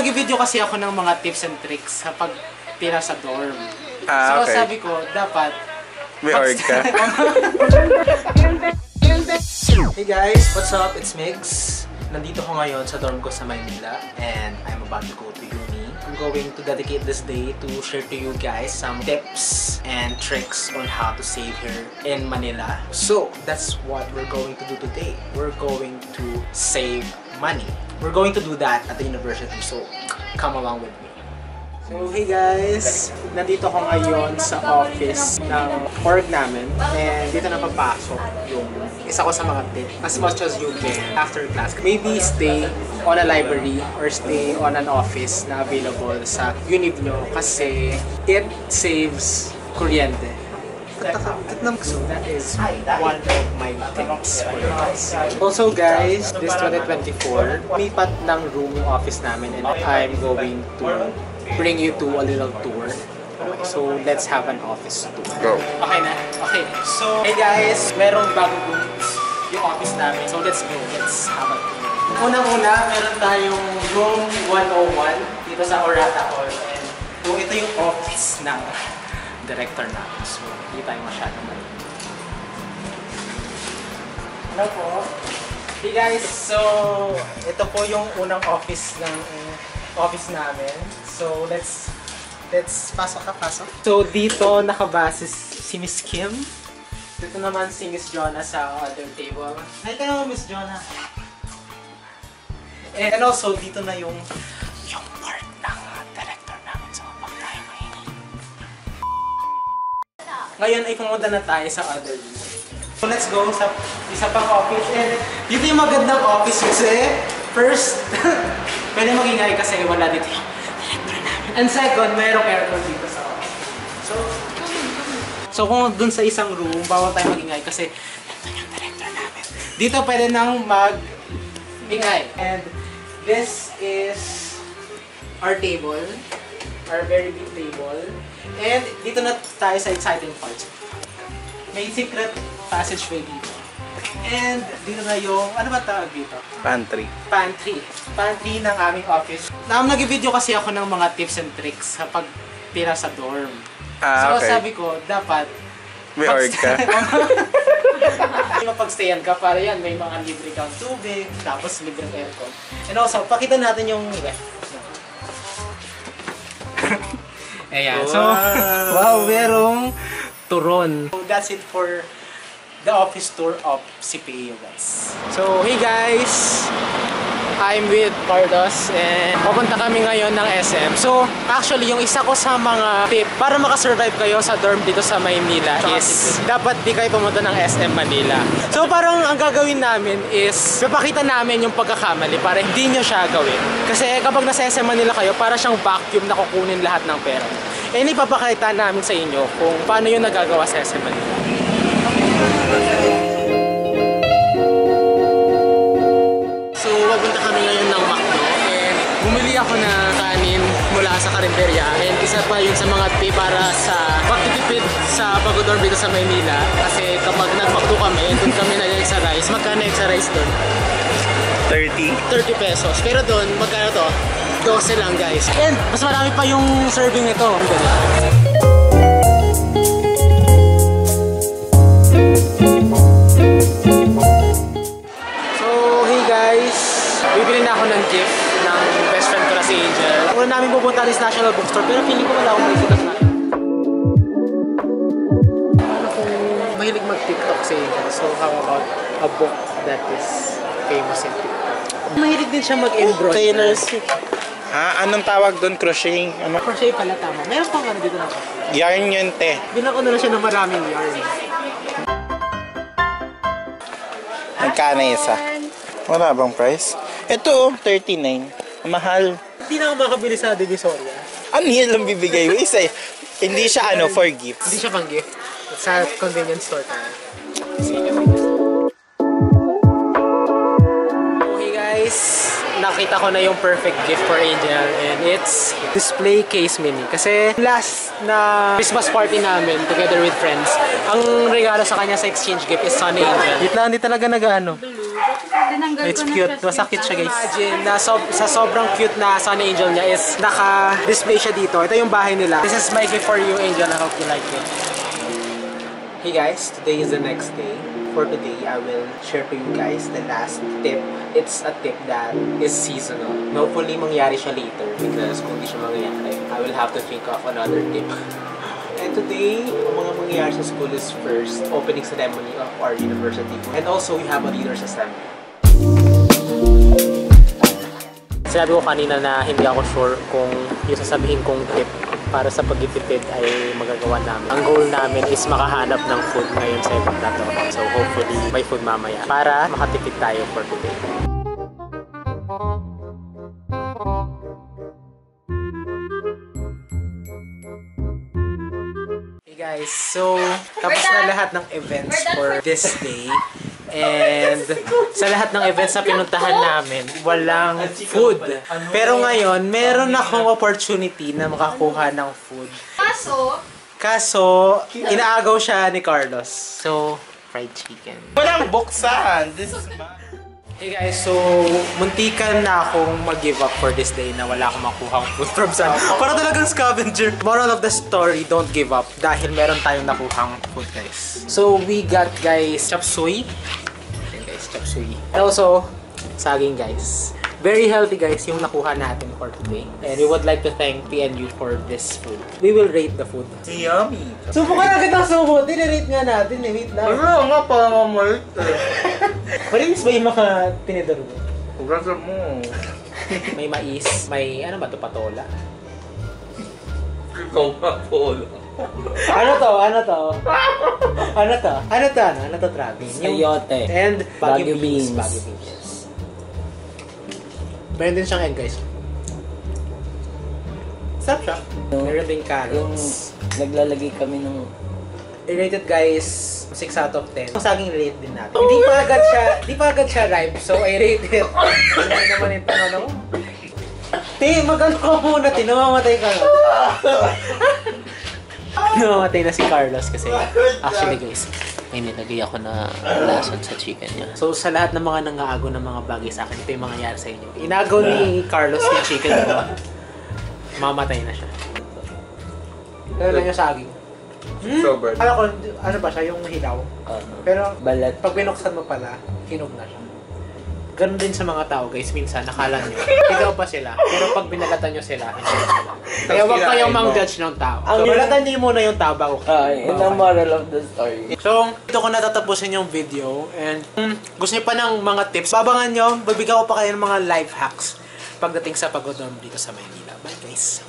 Nag-video kasi ako ng mga tips and tricks sa pagtira sa dorm. So Okay. sabi ko, dapat May org ka. Hey guys, what's up? It's Migs. Nandito ko ngayon sa dorm ko sa Maynila and I'm about to go to uni. I'm going to dedicate this day to share to you guys some tips and tricks on how to save here in Manila. So, that's what we're going to do today. We're going to save money. We're going to do that at the university, so come along with me. So hey guys, nandito ako ngayon sa office ng org namin and dito na papasok yung isa ko sa mga tips. As much as you can after class, maybe stay on a library or stay on an office na available sa unit nyo kasi it saves kuryente. So that is one of my tips for you guys. Also guys, this 2024, umipat ng room yung office namin and I'm going to bring you to a little tour. Okay, so let's have an office tour. Go. Okay na? Okay. So, hey guys, merong bagong rooms yung office namin. So let's go. Let's have a tour. Unang-una, meron tayong room 101 dito sa Orata Hall. And so, ito yung office ng director namin. So, hindi tayo masyadong mali. Hello po. Hey guys, so ito po yung unang office ng office namin. So, let's pasok. So, dito nakabase si Miss Kim. Dito naman si Miss Jonah sa other table. Hi kayo, Miss Jonah. And also, dito na yung part ng director namin. So, pag tayo ngayon ay pumunta na tayo sa other room. So, let's go sa isa pang office. And dito yung magandang office kasi first, pwede magingay kasi wala dito yung director namin. And second, mayroong aircon dito sa office. So kung dun sa isang room, bawal tayo magingay kasi ito yung director namin. Dito pwede nang mag-ingay. And this is our table. Our very big table. And dito na tayo sa exciting parts. May secret passageway dito. And dito na yung, ano ba tawag dito? Pantry. Pantry ng aming office. Nag-video kasi ako ng mga tips and tricks sa pagtira sa dorm. So Okay. sabi ko, dapat May org ka. mapagstayan ka para yan. May mga libre kang tubig, tapos libreng aircon. And also, pakita natin yung ref. Ayan. So, wow, merong turon. So, that's it for the office tour of CPAU guys. So hey guys, I'm with Cardos and papunta kami ngayon ng SM. So actually yung isa ko sa mga tip para makasurvive kayo sa dorm dito sa Maynila is dapat di kayo pumunta ng SM Manila. So parang ang gagawin namin is papakita namin yung pagkakamali para hindi nyo siya gawin. Kasi kapag nasa SM Manila kayo, para siyang vacuum na kukunin lahat ng pera. And ipapakita namin sa inyo kung paano yung nagagawa sa SM Manila. So, pupunta kami ngayon ng McDo and bumili ako ng kanin mula sa karinderya and isa pa yun sa mga tip para sa pagtitipid sa pag-dorm dito sa Maynila kasi kapag nag-McDo kami, doon kami nag-extra rice. Magkano extra rice doon? 30 pesos. Pero doon, magkano to? 12 lang guys. And mas marami pa yung serving nito. Bibili na ako ng gift ng best friend ko na si Angel. Una namin pupunta rin sa National Bookstore pero feeling ko wala akong makikita sa natin. Ano kung mahilig mag-TikTok si Angel? So how about a book that is famous in TikTok? Mahilig din siya mag-embroider. Ha? Anong tawag doon? Crochet? Ano? Crochet pala tama. Meron pang ano dito na siya. Yarn yun, te. Bilang ko na lang siya ng maraming yarn. Magkano isa? Wala bang price? Ito, 39. Mahal. Hindi na ako makabili sa Divisoria. Ano yan lang bibigay mo? Isa eh. Hindi siya ano, for gifts. Hindi siya pang gift. Sa convenience store tayo. Okay guys, nakita ko na yung perfect gift for Angel and it's display case mini. Kasi last na Christmas party namin together with friends, ang regalo sa kanya sa exchange gift is Sunny Angel. Hindi talaga nag-ano. Tinanggal It's ko na cute. siya. Masakit siya, guys. Imagine na sa sobrang cute na Sunny Angel niya is naka-display siya dito. Ito yung bahay nila. This is my gift for you, Angel. I hope you like it. Hey guys, today is the next day. For today, I will share to you guys the last tip. It's a tip that is seasonal. Hopefully, mangyari siya later because kung di siya mangyari, I will have to think of another tip. And today, ang mga mangyayari sa school is first, opening ceremony of our university. And also, we have a leaders assembly. Sinabi ko kanina na hindi ako sure kung yung sasabihin kong tip para sa pagtitipid ay magagawa namin. Ang goal namin is makahanap ng food ngayon sa ibang dato. So hopefully may food mamaya para makatipid tayo for today. Hey guys, so tapos na lahat ng events for this day. And sa lahat ng events na pinuntahan namin, walang food. Pero ngayon, meron akong opportunity na makakuha ng food. Kaso, inaagaw siya ni Carlos. So, fried chicken. Walang buksan. This is mine. Hey guys, so muntikan na akong mag-give up for this day na wala akong makuhang food from Sun. Para talagang scavenger. Moral of the story, don't give up dahil meron tayong nakuhang food, guys. So we got, guys, chop suey. Ayan, guys, chop suey. And also, saging, guys. Very healthy, guys, yung nakuha natin for today. And we would like to thank PNU for this food. We will rate the food. Yummy. Subukan na kitang subo. Tinirate nga natin. Wait lang. Ano nga pa mamalt eh. Marinis ba yung mga tinidor mo? Rasa mo. May mais, may ano ba ito, patola? Ikaw nga po. Ano to? Ano to? Ano to? Ano to? Ano to, Travis? Sayote. And Baguio beans. Baguio beans. Meron din siyang egg, guys. Sarap siya. Meron din Yung carrots. naglalagay kami ng... I-rated, guys, 6 out of 10. Ang saging rate din natin. Hindi pa agad siya ripe, so I rate it. Ano naman ito, ano? Te, mag-ano ka muna, te. Namamatay ka na. Namamatay na si Carlos kasi actually, guys, may nilagay ako na lason sa chicken niya. So, sa lahat ng mga nangaagaw ng mga bagay sa akin, ito yung mangyayari sa inyo. Inagaw ni Carlos yung chicken mo. Mamatay na siya. Pero lang yung saging. Sober. Alam ko, ano ba siya, yung hilaw. Pero, balat. pag binuksan mo pala, hinog na siya. Ganun din sa mga tao, guys. Minsan, nakala nyo, hilaw pa sila. Pero pag binalatan nyo sila, hindi sila. Kaya huwag kayong mang-judge ng tao. So, balatan nyo muna yung tao bago. Yun ang moral of the story. So, ito ko natatapusin yung video. And kung gusto nyo pa ng mga tips, babangan nyo, babigyan ko pa kayo ng mga life hacks pagdating sa pag-dorm dito sa Maynila. Bye, guys!